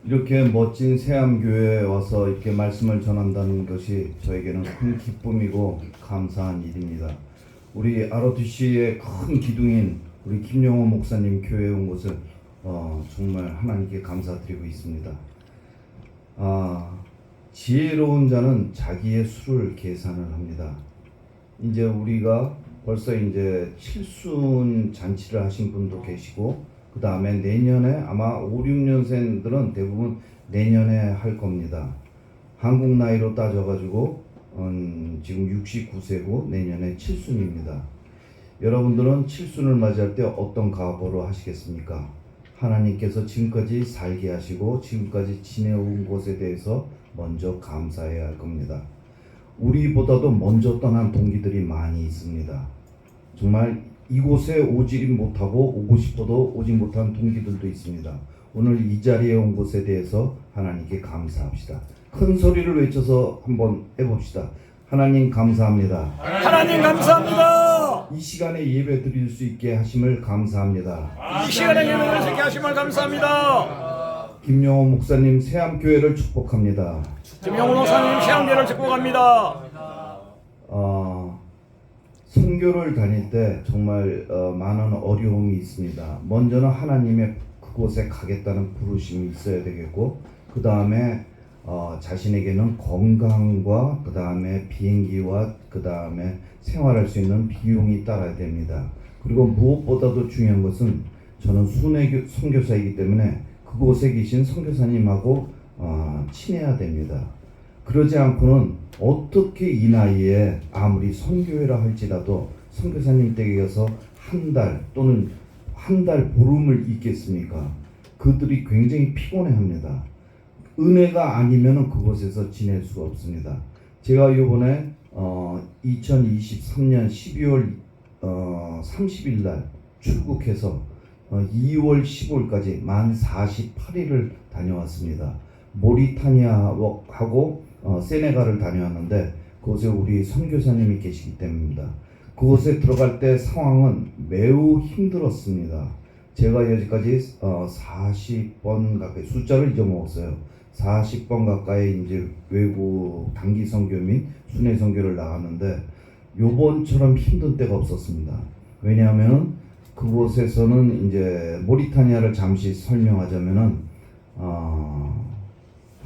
이렇게 멋진 세암교회에 와서 이렇게 말씀을 전한다는 것이 저에게는 큰 기쁨이고 감사한 일입니다. 우리 ROTC의 큰 기둥인 우리 김용호 목사님 교회에 온 것을 정말 하나님께 감사드리고 있습니다. 지혜로운 자는 자기의 수를 계산을 합니다. 이제 우리가 벌써 이제 칠순 잔치를 하신 분도 계시고, 그 다음에 내년에 아마 5, 6년생들은 대부분 내년에 할 겁니다. 한국 나이로 따져가지고 지금 69세고 내년에 칠순입니다. 여러분들은 칠순을 맞이할 때 어떤 각오로 하시겠습니까? 하나님께서 지금까지 살게 하시고 지금까지 지내온 것에 대해서 먼저 감사해야 할 겁니다. 우리보다도 먼저 떠난 동기들이 많이 있습니다. 정말 이곳에 오지 못하고 오고 싶어도 오지 못한 동기들도 있습니다. 오늘 이 자리에 온 것에 대해서 하나님께 감사합시다. 큰 소리를 외쳐서 한번 해봅시다. 하나님 감사합니다. 하나님 감사합니다. 이 시간에 예배 드릴 수 있게 하심을 감사합니다. 이 시간에 예배 드릴 수 있게 하심을 감사합니다. 김용호 목사님 세암교회를 축복합니다. 김용호 목사님 세암교회를 축복합니다. 선교를 다닐 때 정말 많은 어려움이 있습니다. 먼저는 하나님의 그곳에 가겠다는 부르심이 있어야 되겠고, 그 다음에 자신에게는 건강과 그 다음에 비행기와 그 다음에 생활할 수 있는 비용이 따라야 됩니다. 그리고 무엇보다도 중요한 것은 저는 순회 선교사이기 때문에 그곳에 계신 선교사님하고 친해야 됩니다. 그러지 않고는 어떻게 이 나이에 아무리 선교회라 할지라도 선교사님 댁에 가서 한 달 또는 한 달 보름을 있겠습니까? 그들이 굉장히 피곤해합니다. 은혜가 아니면 그곳에서 지낼 수가 없습니다. 제가 이번에 2023년 12월 30일 날 출국해서 2월 15일까지 만 48일을 다녀왔습니다. 모리타니아하고 세네갈을 다녀왔는데 그곳에 우리 선교사님이 계시기 때문입니다. 그곳에 들어갈 때 상황은 매우 힘들었습니다. 제가 여기까지 40번 가까이, 숫자를 잊어먹었어요. 40번 가까이 이제 외국 단기 선교 및 순회 선교를 나갔는데 요번처럼 힘든 때가 없었습니다. 왜냐하면 그곳에서는 이제 모리타니아를 잠시 설명하자면은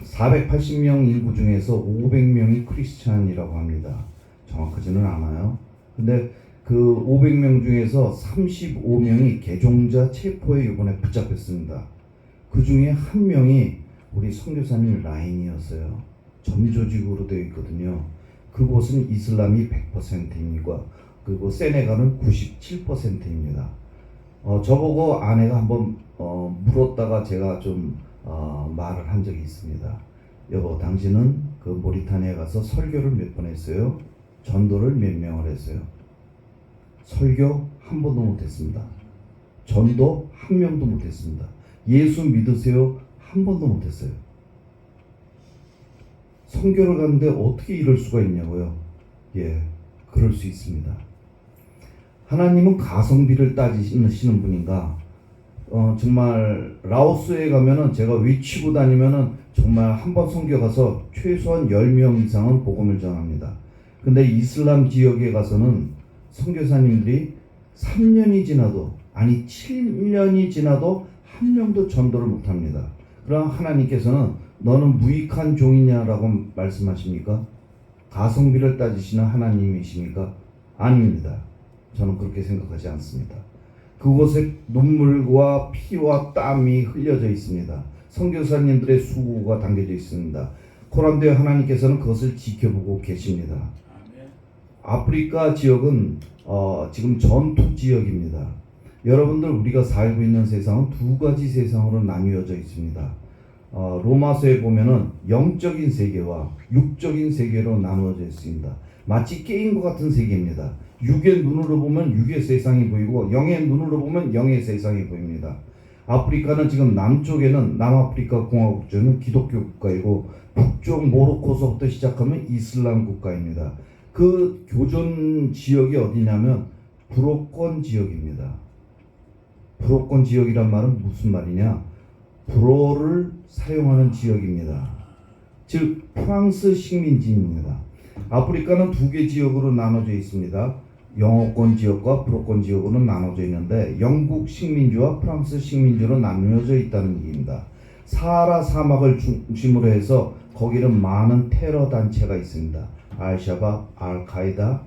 480명 인구 중에서 500명이 크리스찬이라고 합니다. 정확하지는 않아요. 근데 그 500명 중에서 35명이 개종자 체포에 이번에 붙잡혔습니다. 그 중에 한 명이 우리 선교사님 라인이었어요. 점조직으로 되어 있거든요. 그곳은 이슬람이 100%입니다. 그리고 세네갈은 97%입니다. 저보고 아내가 한번 물었다가 제가 좀 말을 한 적이 있습니다. 여보, 당신은 그 모리타니아에 가서 설교를 몇 번 했어요? 전도를 몇 명을 했어요? 설교 한 번도 못했습니다. 전도 한 명도 못했습니다. 예수 믿으세요? 한 번도 못했어요. 선교를 가는데 어떻게 이럴 수가 있냐고요? 예, 그럴 수 있습니다. 하나님은 가성비를 따지시는 분인가? 정말 라오스에 가면은 제가 외치고 다니면은 정말 한 번 선교 가서 최소한 10명 이상은 복음을 전합니다. 근데 이슬람 지역에 가서는 선교사님들이 3년이 지나도, 아니 7년이 지나도 한 명도 전도를 못합니다. 그럼 하나님께서는 너는 무익한 종이냐라고 말씀하십니까? 가성비를 따지시는 하나님이십니까? 아닙니다. 저는 그렇게 생각하지 않습니다. 그곳에 눈물과 피와 땀이 흘려져 있습니다. 선교사님들의 수고가 담겨져 있습니다. 코란도에 하나님께서는 그것을 지켜보고 계십니다. 아프리카 지역은 지금 전투 지역입니다. 여러분들, 우리가 살고 있는 세상은 두 가지 세상으로 나뉘어져 있습니다. 로마서에 보면은 영적인 세계와 육적인 세계로 나누어져 있습니다. 마치 게임과 같은 세계입니다. 육의 눈으로 보면 육의 세상이 보이고 영의 눈으로 보면 영의 세상이 보입니다. 아프리카는 지금 남쪽에는 남아프리카 공화국주는 기독교 국가이고 북쪽 모로코서부터 시작하면 이슬람 국가입니다. 그 교전 지역이 어디냐면 브로권 지역입니다. 브로권 지역이란 말은 무슨 말이냐? 불어를 사용하는 지역입니다. 즉 프랑스 식민지입니다. 아프리카는 두 개 지역으로 나눠져 있습니다. 영어권 지역과 불어권 지역으로 나눠져 있는데 영국 식민지와 프랑스 식민지로 나누어져 있다는 얘기입니다. 사하라 사막을 중심으로 해서 거기는 많은 테러 단체가 있습니다. 알샤밥, 알카이다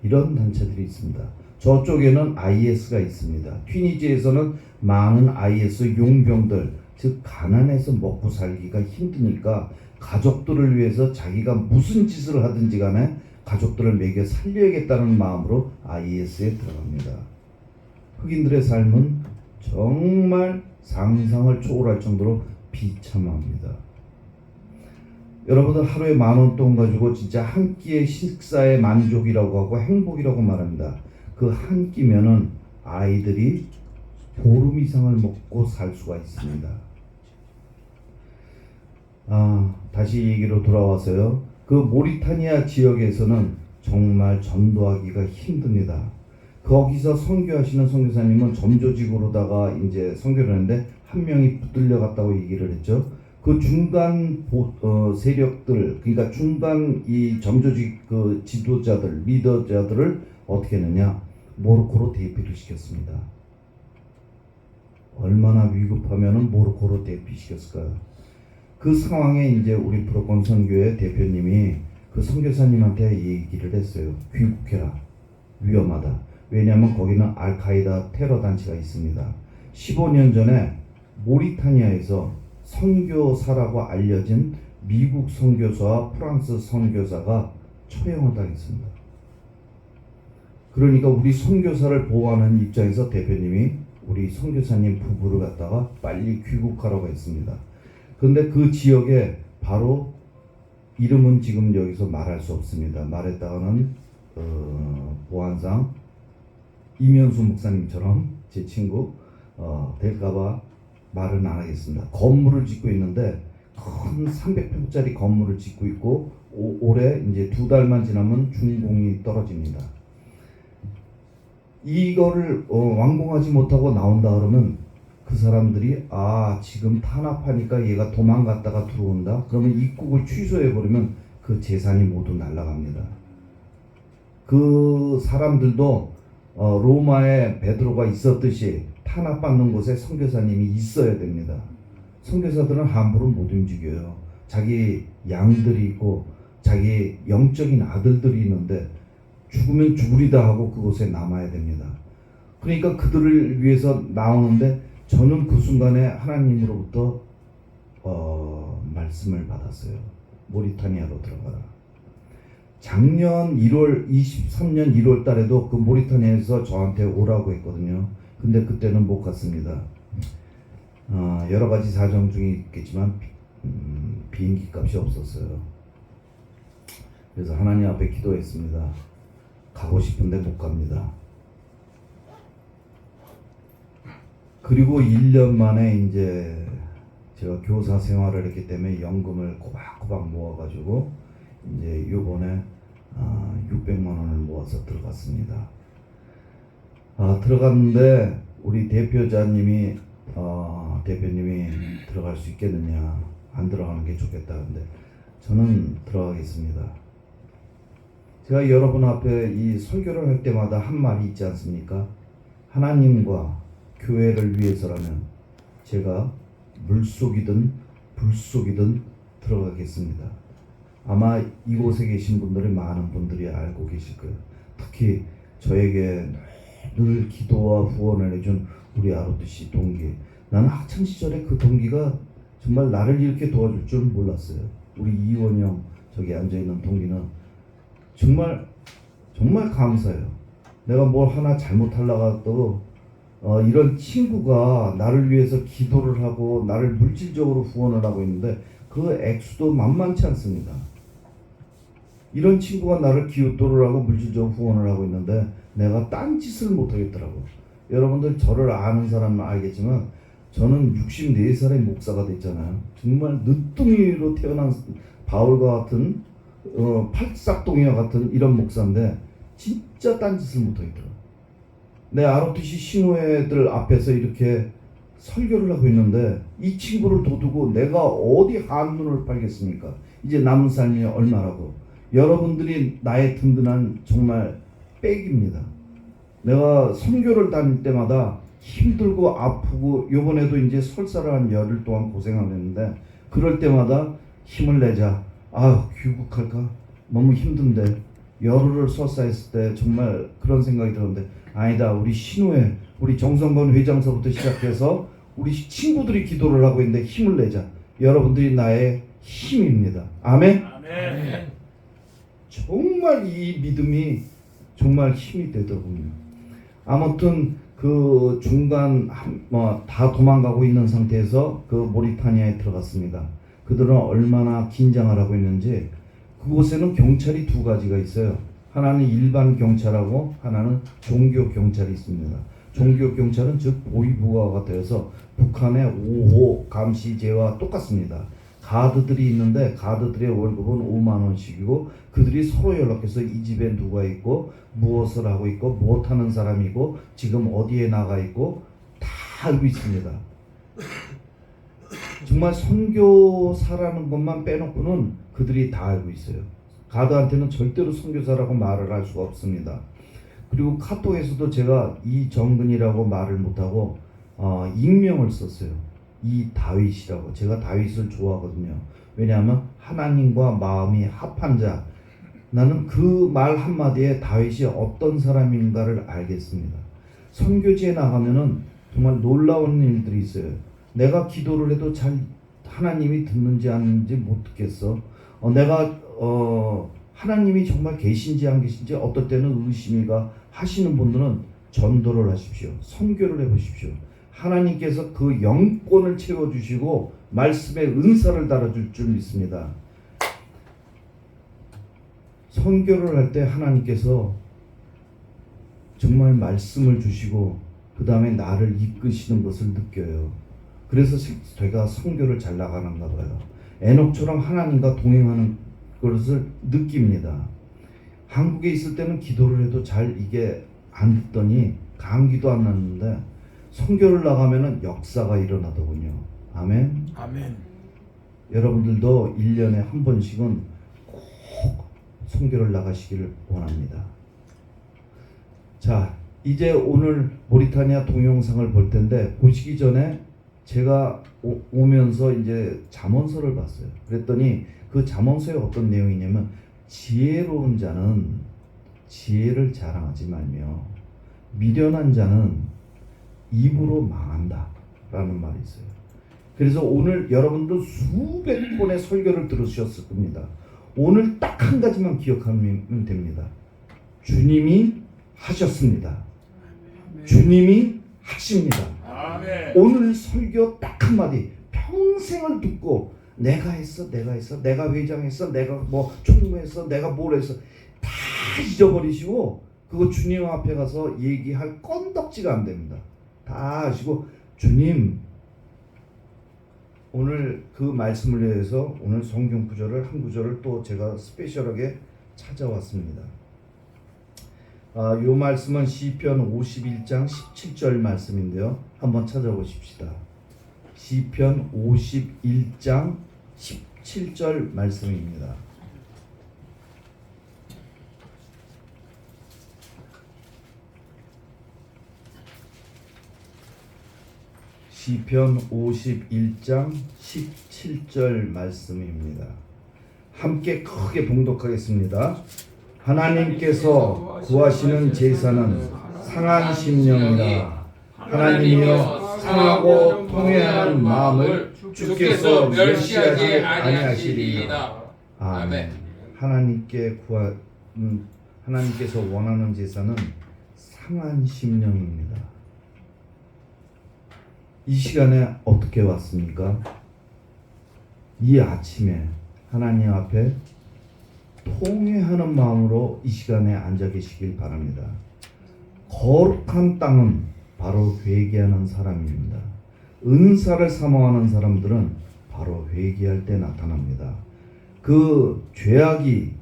이런 단체들이 있습니다. 저쪽에는 IS가 있습니다. 튀니지에서는 많은 IS 용병들, 즉 가난해서 먹고 살기가 힘드니까 가족들을 위해서 자기가 무슨 짓을 하든지 간에 가족들을 먹여 살려야겠다는 마음으로 IS에 들어갑니다. 흑인들의 삶은 정말 상상을 초월할 정도로 비참합니다. 여러분들 하루에 10,000원 돈 가지고 진짜 한 끼의 식사의 만족이라고 하고 행복이라고 말합니다. 그 한 끼면은 아이들이 보름 이상을 먹고 살 수가 있습니다. 다시 얘기로 돌아와서요. 그 모리타니아 지역에서는 정말 전도하기가 힘듭니다. 거기서 선교하시는 선교사님은 점조직으로다가 이제 선교를 하는데 한 명이 붙들려 갔다고 얘기를 했죠. 그 중간 세력들, 그러니까 중간 이 점조직 그 지도자들, 리더자들을 어떻게 했느냐? 모로코로 대피를 시켰습니다. 얼마나 위급하면은 모로코로 대피시켰을까요? 그 상황에 이제 우리 불어권 선교회 대표님이 그 선교사님한테 얘기를 했어요. 귀국해라. 위험하다. 왜냐하면 거기는 알카이다 테러 단체가 있습니다. 15년 전에 모리타니아에서 선교사라고 알려진 미국 선교사와 프랑스 선교사가 처형을 당했습니다. 그러니까 우리 선교사를 보호하는 입장에서 대표님이 우리 선교사님 부부를 갖다가 빨리 귀국하라고 했습니다. 그런데 그 지역에 바로 이름은 지금 여기서 말할 수 없습니다. 말했다가는 보안상 이면수 목사님처럼 제 친구 될까봐 말은 안 하겠습니다. 건물을 짓고 있는데 큰 300평짜리 건물을 짓고 있고 올해 이제 2달만 지나면 준공이 떨어집니다. 이거를 완공하지 못하고 나온다 그러면 그 사람들이 지금 탄압하니까 얘가 도망갔다가 들어온다. 그러면 입국을 취소해 버리면 그 재산이 모두 날아갑니다. 그 사람들도 로마에 베드로가 있었듯이 탄압받는 곳에 선교사님이 있어야 됩니다. 선교사들은 함부로 못 움직여요. 자기 양들이 있고 자기 영적인 아들들이 있는데 죽으면 죽으리다 하고 그곳에 남아야 됩니다. 그러니까 그들을 위해서 나오는데 저는 그 순간에 하나님으로부터 말씀을 받았어요. 모리타니아로 들어가라. 작년 23년 1월 달에도 그 모리타니아에서 저한테 오라고 했거든요. 근데 그때는 못 갔습니다. 여러 가지 사정 중에 있겠지만 비행기 값이 없었어요. 그래서 하나님 앞에 기도했습니다. 가고 싶은데 못 갑니다. 그리고 1년 만에 이제 제가 교사 생활을 했기 때문에 연금을 꼬박꼬박 모아가지고 이제 요번에 600만 원을 모아서 들어갔습니다. 들어갔는데 우리 대표님이 들어갈 수 있겠느냐, 안 들어가는 게 좋겠다. 근데 저는 들어가겠습니다. 제가 여러분 앞에 이 설교를 할 때마다 한 말이 있지 않습니까? 하나님과 교회를 위해서라면 제가 물속이든 불속이든 들어가겠습니다. 아마 이곳에 계신 분들이 많은 분들이 알고 계실 거예요. 특히 저에게 늘 기도와 후원을 해준 우리 아로트씨 동기. 나는 학창시절에 그 동기가 정말 나를 이렇게 도와줄 줄 몰랐어요. 우리 이원영 저기 앉아있는 동기는 정말 감사해요. 내가 뭘 하나 잘못하려고 이런 친구가 나를 위해서 기도를 하고 나를 물질적으로 후원을 하고 있는데 그 액수도 만만치 않습니다. 이런 친구가 나를 기도를 하고 물질적으로 후원을 하고 있는데 내가 딴짓을 못하겠더라고. 여러분들 저를 아는 사람은 알겠지만 저는 64살의 목사가 됐잖아요. 정말 늦둥이로 태어난 바울과 같은 팔싹동이와 같은 이런 목사인데 진짜 딴짓을 못하겠더라고. 내 ROTC 신호회들 앞에서 이렇게 설교를 하고 있는데 이 친구를 도두고 내가 어디 한눈을 팔겠습니까? 이제 남은 삶이 얼마라고. 여러분들이 나의 든든한 정말 백입니다. 내가 선교를 다닐 때마다 힘들고 아프고 요번에도 이제 설사를 한 열흘 동안 고생하고 있는데 그럴 때마다 힘을 내자. 아, 귀국할까? 너무 힘든데. 열흘을 설사했을 때 정말 그런 생각이 들었는데 아니다. 우리 신우회 우리 정성건 회장서부터 시작해서 우리 친구들이 기도를 하고 있는데 힘을 내자. 여러분들이 나의 힘입니다. 아멘. 아멘. 정말 이 믿음이 정말 힘이 되더군요. 아무튼 그 중간 다 도망가고 있는 상태에서 그 모리타니아에 들어갔습니다. 그들은 얼마나 긴장을 하고 있는지 그곳에는 경찰이 두 가지가 있어요. 하나는 일반 경찰하고 하나는 종교 경찰이 있습니다. 종교 경찰은 즉 보위부하가 되어서 북한의 5호 감시제와 똑같습니다. 가드들이 있는데 가드들의 월급은 5만 원씩이고 그들이 서로 연락해서 이 집에 누가 있고 무엇을 하고 있고 무엇 하는 사람이고 지금 어디에 나가 있고 다 알고 있습니다. 정말 선교사라는 것만 빼놓고는 그들이 다 알고 있어요. 가드한테는 절대로 선교사라고 말을 할 수가 없습니다. 그리고 카톡에서도 제가 이정근이라고 말을 못하고 익명을 썼어요. 이 다윗이라고. 제가 다윗을 좋아하거든요. 왜냐하면 하나님과 마음이 합한 자. 나는 그 말 한마디에 다윗이 어떤 사람인가를 알겠습니다. 선교지에 나가면은 정말 놀라운 일들이 있어요. 내가 기도를 해도 잘 하나님이 듣는지 아닌지 못 듣겠어. 내가 하나님이 정말 계신지 안 계신지 어떨 때는 의심이가 하시는 분들은 전도를 하십시오. 선교를 해보십시오. 하나님께서 그 영권을 채워주시고 말씀의 은사를 달아줄 줄 믿습니다. 선교를 할 때 하나님께서 정말 말씀을 주시고 그 다음에 나를 이끄시는 것을 느껴요. 그래서 제가 선교를 잘 나가는가 봐요. 에녹처럼 하나님과 동행하는 것을 느낍니다. 한국에 있을 때는 기도를 해도 잘 이게 안 듣더니 감기도 안 났는데 선교를 나가면은 역사가 일어나더군요. 아멘. 아멘. 여러분들도 1년에 한 번씩은 꼭 선교를 나가시기를 원합니다. 자, 이제 오늘 모리타니아 동영상을 볼 텐데 보시기 전에 제가 오면서 이제 잠언서를 봤어요. 그랬더니 그 잠언서에 어떤 내용이냐면 지혜로운 자는 지혜를 자랑하지 말며 미련한 자는 입으로 망한다 라는 말이 있어요. 그래서 오늘 여러분도 수백 번의 설교를 들으셨을 겁니다. 오늘 딱 한 가지만 기억하면 됩니다. 주님이 하셨습니다. 주님이 하십니다. 아멘. 오늘 설교 딱 한마디 평생을 듣고 내가 했어 내가 회장했어 내가 뭐 총무했어 내가 뭘 했어 다 잊어버리시고 그거 주님 앞에 가서 얘기할 건덕지가 안 됩니다. 다 아시고 주님 오늘 그 말씀을 위해서 오늘 성경 구절을 한 구절을 또 제가 스페셜하게 찾아왔습니다. 요 말씀은 시편 51장 17절 말씀인데요. 한번 찾아보십시다. 시편 51장 17절 말씀입니다. 시편 51장 17절 말씀입니다. 함께 크게 봉독하겠습니다. 하나님께서 구하시는 제사는 상한 심령이라. 하나님이여 상하고 통회하는 마음을 주께서 멸시하지 아니하시리이다. 아멘. 하나님께서 원하는 제사는 상한 심령입니다. 이 시간에 어떻게 왔습니까? 이 아침에 하나님 앞에 통회하는 마음으로 이 시간에 앉아 계시길 바랍니다. 거룩한 땅은 바로 회개하는 사람입니다. 은사를 사모하는 사람들은 바로 회개할 때 나타납니다. 그 죄악이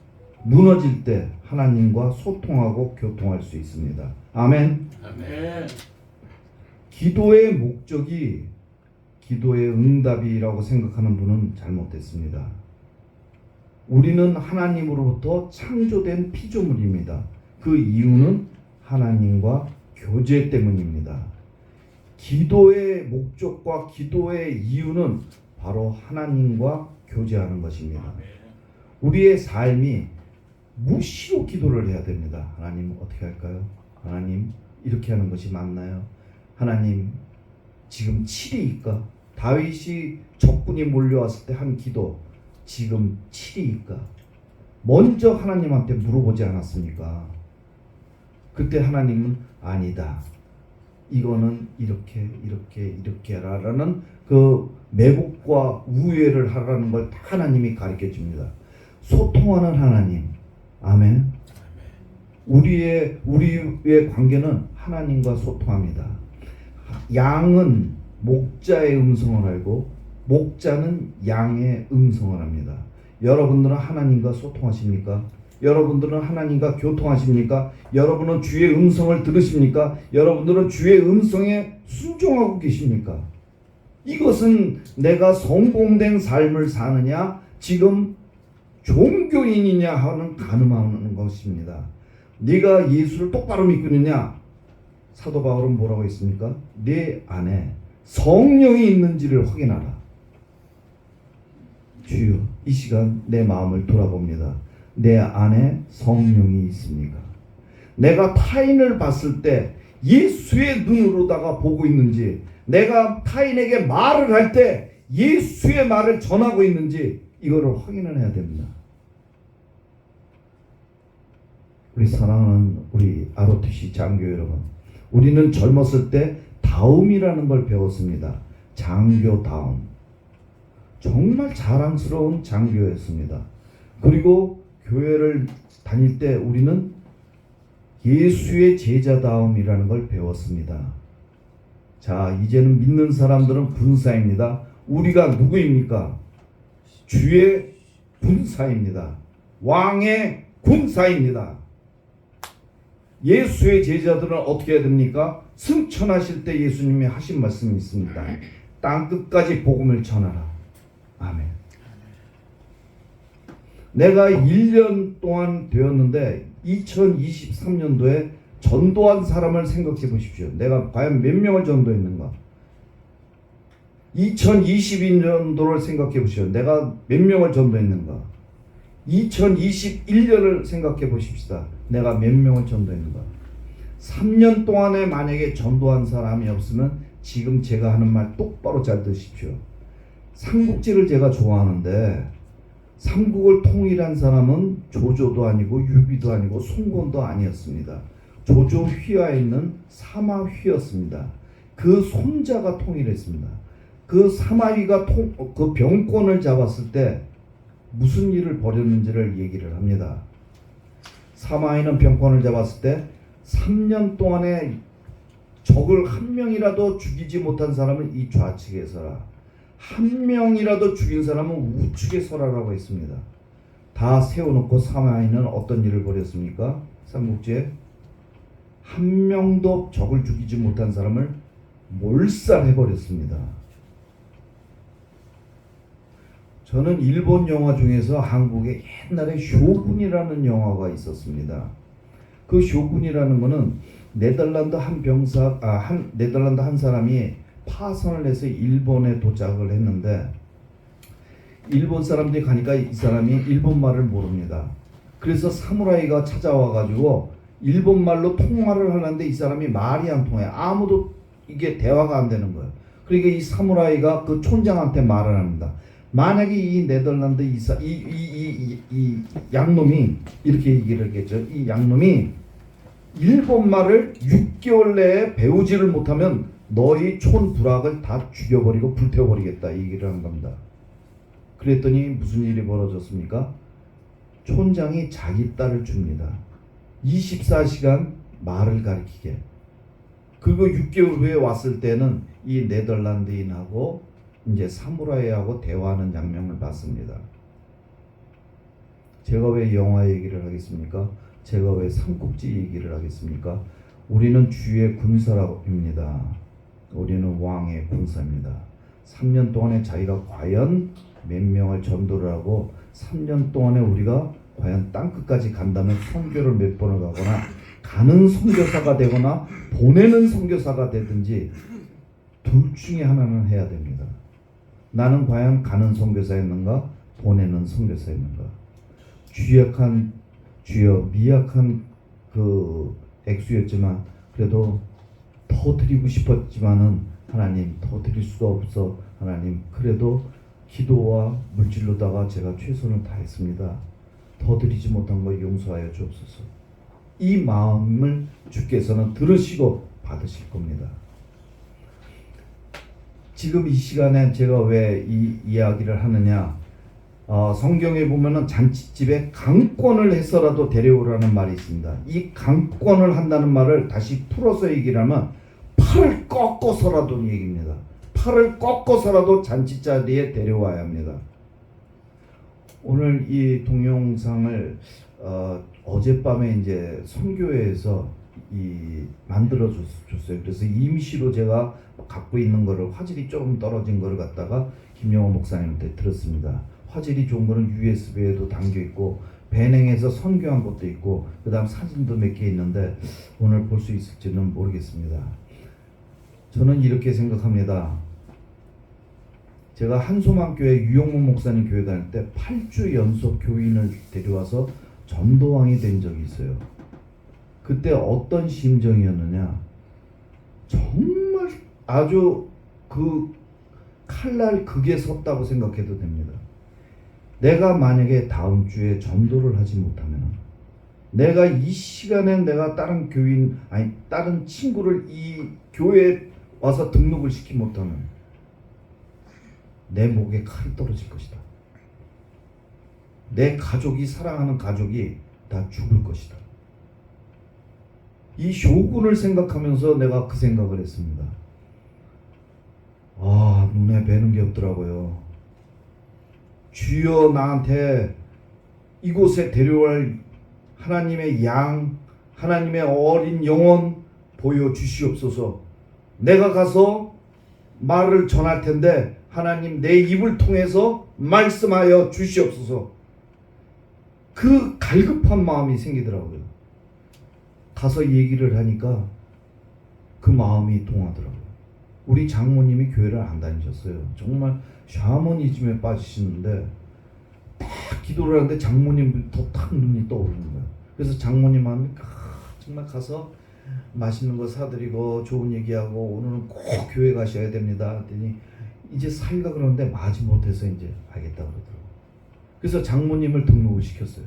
무너질 때 하나님과 소통하고 교통할 수 있습니다. 아멘. 아멘. 기도의 목적이 기도의 응답이라고 생각하는 분은 잘못됐습니다. 우리는 하나님으로부터 창조된 피조물입니다. 그 이유는 하나님과 교제 때문입니다. 기도의 목적과 기도의 이유는 바로 하나님과 교제하는 것입니다. 우리의 삶이 무시로 기도를 해야 됩니다. 하나님 어떻게 할까요? 하나님 이렇게 하는 것이 맞나요? 하나님 지금 7위일까? 다윗이 적군이 몰려왔을 때 한 기도 지금 7위일까? 먼저 하나님한테 물어보지 않았습니까? 그때 하나님은 아니다. 이거는 이렇게 하라는 그 매복과 우회를 하라는 걸 하나님이 가르쳐 줍니다. 소통하는 하나님. 아멘. 우리의 관계는 하나님과 소통합니다. 양은 목자의 음성을 알고 목자는 양의 음성을 합니다. 여러분들은 하나님과 소통하십니까? 여러분들은 하나님과 교통하십니까? 여러분은 주의 음성을 들으십니까? 여러분들은 주의 음성에 순종하고 계십니까? 이것은 내가 성공된 삶을 사느냐 지금 종교인이냐 하는 가늠하는 것입니다. 네가 예수를 똑바로 믿고 있느냐? 사도 바울은 뭐라고 했습니까? 내 안에 성령이 있는지를 확인하라. 주여, 이 시간 내 마음을 돌아봅니다. 내 안에 성령이 있습니까? 내가 타인을 봤을 때 예수의 눈으로다가 보고 있는지, 내가 타인에게 말을 할 때 예수의 말을 전하고 있는지 이거를 확인을 해야 됩니다. 우리 사랑하는 우리 ROTC 장교 여러분, 우리는 젊었을 때 다음이라는 걸 배웠습니다. 장교다움. 정말 자랑스러운 장교였습니다. 그리고 교회를 다닐 때 우리는 예수의 제자다움이라는 걸 배웠습니다. 자, 이제는 믿는 사람들은 군사입니다. 우리가 누구입니까? 주의 군사입니다. 왕의 군사입니다. 예수의 제자들은 어떻게 해야 됩니까? 승천하실 때 예수님이 하신 말씀이 있습니다. 땅끝까지 복음을 전하라. 아멘. 내가 1년 동안 되었는데 2023년도에 전도한 사람을 생각해 보십시오. 내가 과연 몇 명을 전도했는가? 2022년도를 생각해 보십시오. 내가 몇 명을 전도했는가? 2021년을 생각해 보십시다. 내가 몇 명을 전도했는가? 3년 동안에 만약에 전도한 사람이 없으면 지금 제가 하는 말 똑바로 잘 들으십시오. 삼국지를 제가 좋아하는데 삼국을 통일한 사람은 조조도 아니고 유비도 아니고 송건도 아니었습니다. 조조 휘하에 있는 사마휘였습니다. 그 손자가 통일했습니다. 그 사마휘가 그 병권을 잡았을 때 무슨 일을 벌였는지를 얘기를 합니다. 사마휘는 병권을 잡았을 때 3년 동안에 적을 한 명이라도 죽이지 못한 사람은 이 좌측에 서라. 한 명이라도 죽인 사람은 우측에 서라라고 했습니다. 다 세워놓고 사마휘는 어떤 일을 벌였습니까? 삼국지에 한 명도 적을 죽이지 못한 사람을 몰살해버렸습니다. 저는 일본 영화 중에서 한국에 옛날에 쇼군이라는 영화가 있었습니다. 그 쇼군이라는 거는 네덜란드 한 사람이 파선을 해서 일본에 도착을 했는데 일본 사람들이 가니까 이 사람이 일본말을 모릅니다. 그래서 사무라이가 찾아와 가지고 일본말로 통화를 하는데 이 사람이 말이 안 통해요. 아무도 이게 대화가 안 되는 거예요. 그러니까 이 사무라이가 그 촌장한테 말을 합니다. 만약에 이 네덜란드 이 양놈이 이렇게 얘기를 했겠죠. 이 양놈이 일본말을 6개월 내에 배우지를 못하면 너희 촌 부락을 다 죽여버리고 불태워버리겠다 이 얘기를 한 겁니다. 그랬더니 무슨 일이 벌어졌습니까? 촌장이 자기 딸을 줍니다. 24시간 말을 가르치게. 그리고 6개월 후에 왔을 때는 이 네덜란드인하고 이제 사무라이하고 대화하는 장면을 봤습니다. 제가 왜 영화 얘기를 하겠습니까? 제가 왜 삼국지 얘기를 하겠습니까? 우리는 주의 군사입니다. 우리는 왕의 군사입니다. 3년 동안에 자기가 과연 몇 명을 전도를 하고 3년 동안에 우리가 과연 땅끝까지 간다면 선교를 몇 번을 가거나 가는 선교사가 되거나 보내는 선교사가 되든지 둘 중에 하나는 해야 됩니다. 나는 과연 가는 선교사였는가 보내는 선교사였는가. 주여 미약한 그 액수였지만 그래도 더 드리고 싶었지만은 하나님 더 드릴 수가 없어. 하나님 그래도 기도와 물질로다가 제가 최선을 다했습니다. 더 드리지 못한 거 용서하여 주옵소서. 이 마음을 주께서는 들으시고 받으실 겁니다. 지금 이 시간에 제가 왜 이 이야기를 하느냐, 성경에 보면은 잔치집에 강권을 해서라도 데려오라는 말이 있습니다. 이 강권을 한다는 말을 다시 풀어서 얘기를 하면 팔을 꺾어서라도 얘기입니다. 팔을 꺾어서라도 잔치 자리에 데려와야 합니다. 오늘 이 동영상을 어젯밤에 이제 선교회에서 만들어 줬어요. 그래서 임시로 제가 갖고 있는 거를 화질이 조금 떨어진 거를 갖다가 김영호 목사님한테 들었습니다. 화질이 좋은 거는 USB에도 담겨 있고 배냉에서 선교한 것도 있고 그다음 사진도 몇 개 있는데 오늘 볼 수 있을지는 모르겠습니다. 저는 이렇게 생각합니다. 제가 한소망교회 유영문 목사님 교회 다닐 때 8주 연속 교인을 데려와서 전도왕이 된 적이 있어요. 그때 어떤 심정이었느냐, 정말 아주 그 칼날 극에 섰다고 생각해도 됩니다. 내가 만약에 다음 주에 전도를 하지 못하면, 내가 이 시간에 내가 다른 교인 다른 친구를 이 교회에 와서 등록을 시키지 못하면 내 목에 칼이 떨어질 것이다. 내 가족이, 사랑하는 가족이 다 죽을 것이다. 이 쇼군을 생각하면서 내가 그 생각을 했습니다. 눈에 뵈는 게 없더라고요. 주여 나한테 이곳에 데려올 하나님의 양, 하나님의 어린 영혼 보여주시옵소서. 내가 가서 말을 전할 텐데 하나님 내 입을 통해서 말씀하여 주시옵소서. 그 갈급한 마음이 생기더라고요. 가서 얘기를 하니까 그 마음이 동하더라고요. 우리 장모님이 교회를 안 다니셨어요. 정말 샤머니즘에 빠지시는데 딱 기도를 하는데 장모님부터 탁 눈이 떠오르는 거예요. 그래서 장모님한테 정말 가서 맛있는 거 사드리고 좋은 얘기하고 오늘은 꼭 교회 가셔야 됩니다. 했더니 이제 사위가 그러는데 마지못해서 이제 알겠다 그러더라고요. 그래서 장모님을 등록을 시켰어요.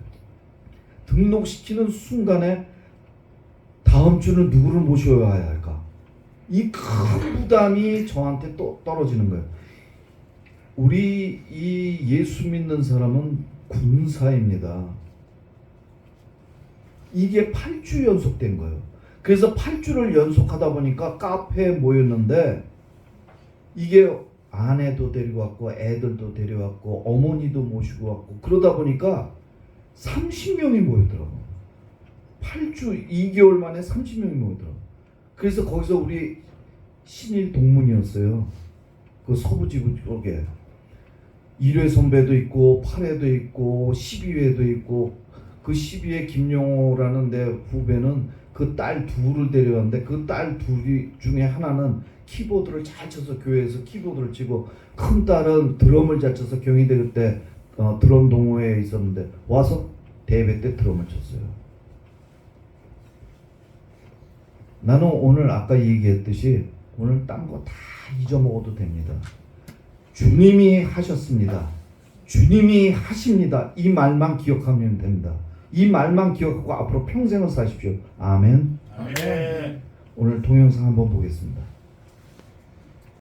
등록시키는 순간에 다음 주는 누구를 모셔야 할까? 이 큰 부담이 저한테 또 떨어지는 거예요. 우리 이 예수 믿는 사람은 군사입니다. 이게 8주 연속된 거예요. 그래서 8주를 연속하다 보니까 카페에 모였는데 이게 아내도 데리고 왔고 애들도 데려왔고 어머니도 모시고 왔고 그러다 보니까 30명이 모이더라고요. 8주 2개월 만에 30명이 모이더라고요. 그래서 거기서 우리 신일 동문이었어요. 그 서부지구 쪽에 1회 선배도 있고 8회도 있고 12회도 있고 그 12회 김용호라는 내 후배는 그 딸 둘을 데려왔는데 그 딸 둘 중에 하나는 키보드를 잘 쳐서 교회에서 키보드를 치고 큰 딸은 드럼을 잘 쳐서 경희대 그때 드럼 동호회에 있었는데 와서 대회 때 드럼을 쳤어요. 나는 오늘 아까 얘기했듯이 오늘 딴 거 다 잊어먹어도 됩니다. 주님이 하셨습니다. 주님이 하십니다. 이 말만 기억하면 됩니다. 이 말만 기억하고 앞으로 평생을 사십시오. 아멘. 아멘. 오늘 동영상 한번 보겠습니다.